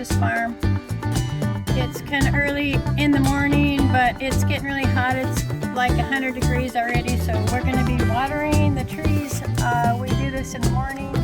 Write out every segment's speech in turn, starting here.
Oasis Farm. It's kind of early in the morning, but it's getting really hot. It's like 100 degrees already, so we're going to be watering the trees. We do this in the morning.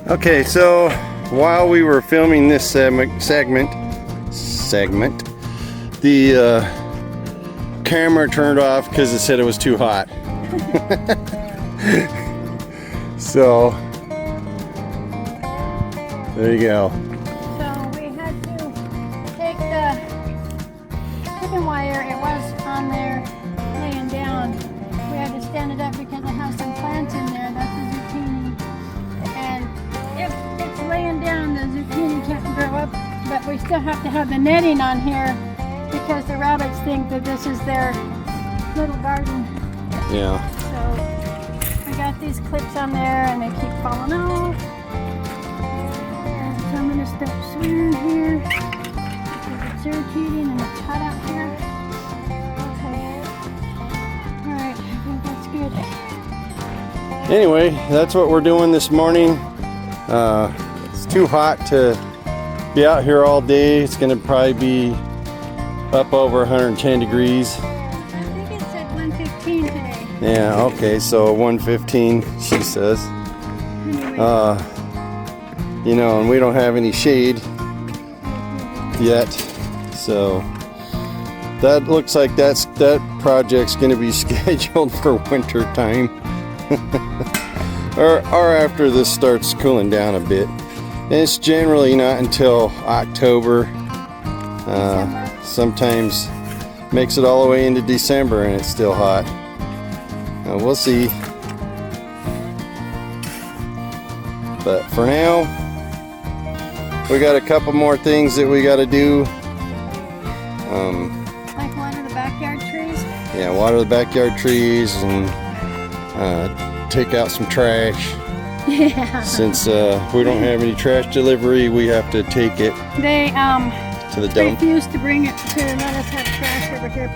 Okay, so while we were filming this segment, the camera turned off because it said it was too hot. So there you go. So we had to take the chicken wire. It was on there laying down. We had to stand it up because I have some plants in there. That's a zucchini. And if it's laying down, the zucchini can't grow up. But we still have to have the netting on here because the rabbits think that this is their little garden. Yeah. So we got these clips on there and they keep falling off. And so I'm going to start swearing here because it's irritating and it's hot out here. Okay. Alright, I think that's good. Anyway, that's what we're doing this morning. It's too hot to be out here all day. It's going to probably be up over 110 degrees. I think it's at 115 today. Yeah, okay, so 115, she says. Anyway. You know, and we don't have any shade yet. So that looks like that project's going to be scheduled for winter time. or after this starts cooling down a bit. And it's generally not until October. Sometimes makes it all the way into December and it's still hot. We'll see. But for now, we got a couple more things that we got to do. Like water the backyard trees? Yeah, water the backyard trees and take out some trash. Yeah. Since we don't have any trash delivery, we have to take it They to the dump. refuse to bring it to let us have trash over here